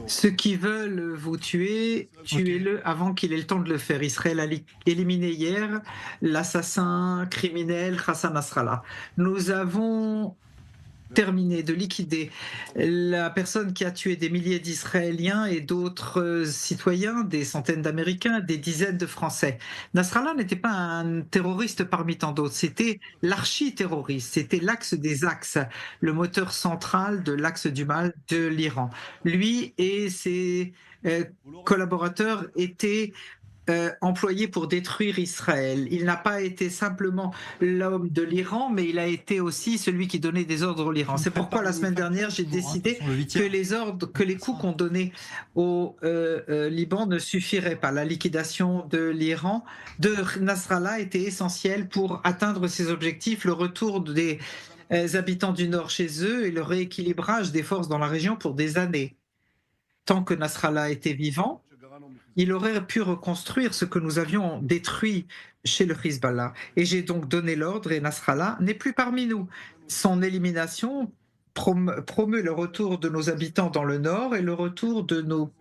Ceux qui veulent vous tuer, OK. tuez-le avant qu'il ait le temps de le faire. Israël a éliminé hier l'assassin criminel Hassan Nasrallah. Nous avons terminé de liquider la personne qui a tué des milliers d'Israéliens et d'autres citoyens, des centaines d'Américains, des dizaines de Français. Nasrallah n'était pas un terroriste parmi tant d'autres, c'était l'archi-terroriste, c'était l'axe des axes, le moteur central de l'axe du mal de l'Iran. Lui et ses euh, collaborateurs étaient employé pour détruire Israël. Il n'a pas été simplement l'homme de l'Iran, mais il a été aussi celui qui donnait des ordres à l'Iran. Tu me C'est pourquoi prépares la le semaine dernière, facteur j'ai pour, de toute décidé façon, le que huitième. les ordres, que On les fait coups ça. qu'on donnait au Liban ne suffiraient pas. La liquidation de l'Iran, de Nasrallah, était essentielle pour atteindre ses objectifs, le retour des habitants du Nord chez eux et le rééquilibrage des forces dans la région pour des années. Tant que Nasrallah était vivant, il aurait pu reconstruire ce que nous avions détruit chez le Hezbollah. Et j'ai donc donné l'ordre et Nasrallah n'est plus parmi nous. Son élimination promeut le retour de nos habitants dans le nord et le retour de nos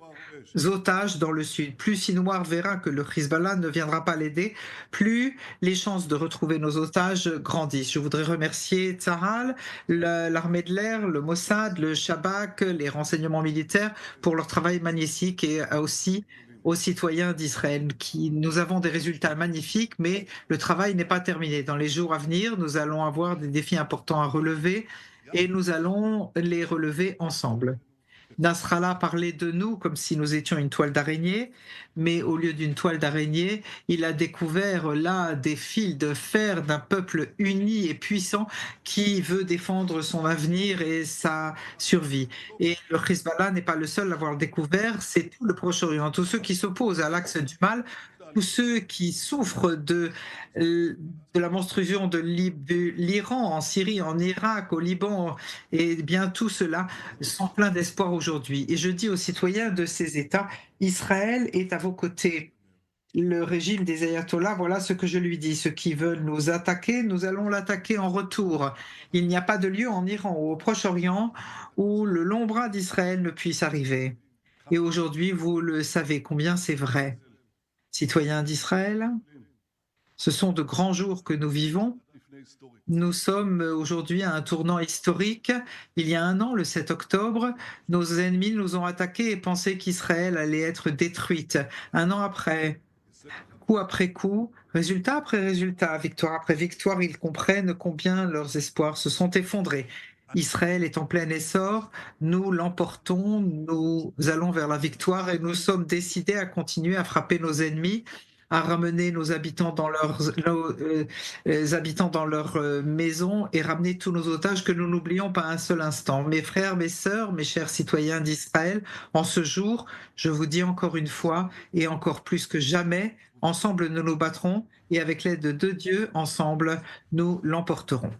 otages dans le sud. Plus Sinwar verra que le Hezbollah ne viendra pas l'aider, plus les chances de retrouver nos otages grandissent. Je voudrais remercier Tsahal, l'armée de l'air, le Mossad, le Shabak, les renseignements militaires pour leur travail magnifique et aussi aux citoyens d'Israël. Nous avons des résultats magnifiques, mais le travail n'est pas terminé. Dans les jours à venir, nous allons avoir des défis importants à relever et nous allons les relever ensemble. Nasrallah parlait de nous comme si nous étions une toile d'araignée, mais au lieu d'une toile d'araignée, il a découvert là des fils de fer d'un peuple uni et puissant qui veut défendre son avenir et sa survie. Et le Hezbollah n'est pas le seul à l'avoir découvert, c'est tout le Proche-Orient. Tous ceux qui s'opposent à l'axe du mal, tous ceux qui souffrent de la monstruation de l'Iran, en Syrie, en Irak, au Liban, et bien tout cela sont pleins d'espoir aujourd'hui. Et je dis aux citoyens de ces États, Israël est à vos côtés. Le régime des ayatollahs, voilà ce que je lui dis. Ceux qui veulent nous attaquer, nous allons l'attaquer en retour. Il n'y a pas de lieu en Iran ou au Proche-Orient où le long bras d'Israël ne puisse arriver. Et aujourd'hui, vous le savez combien c'est vrai. Citoyens d'Israël, ce sont de grands jours que nous vivons. Nous sommes aujourd'hui à un tournant historique. Il y a un an, le 7 octobre, nos ennemis nous ont attaqués et pensaient qu'Israël allait être détruite. Un an après coup, résultat après résultat, victoire après victoire, ils comprennent combien leurs espoirs se sont effondrés. Israël est en plein essor, nous l'emportons, nous allons vers la victoire et nous sommes décidés à continuer à frapper nos ennemis, à ramener nos habitants dans leurs maisons et ramener tous nos otages, que nous n'oublions pas un seul instant. Mes frères, mes sœurs, mes chers citoyens d'Israël, en ce jour, je vous dis encore une fois et encore plus que jamais, ensemble nous nous battrons et avec l'aide de Dieu, ensemble nous l'emporterons.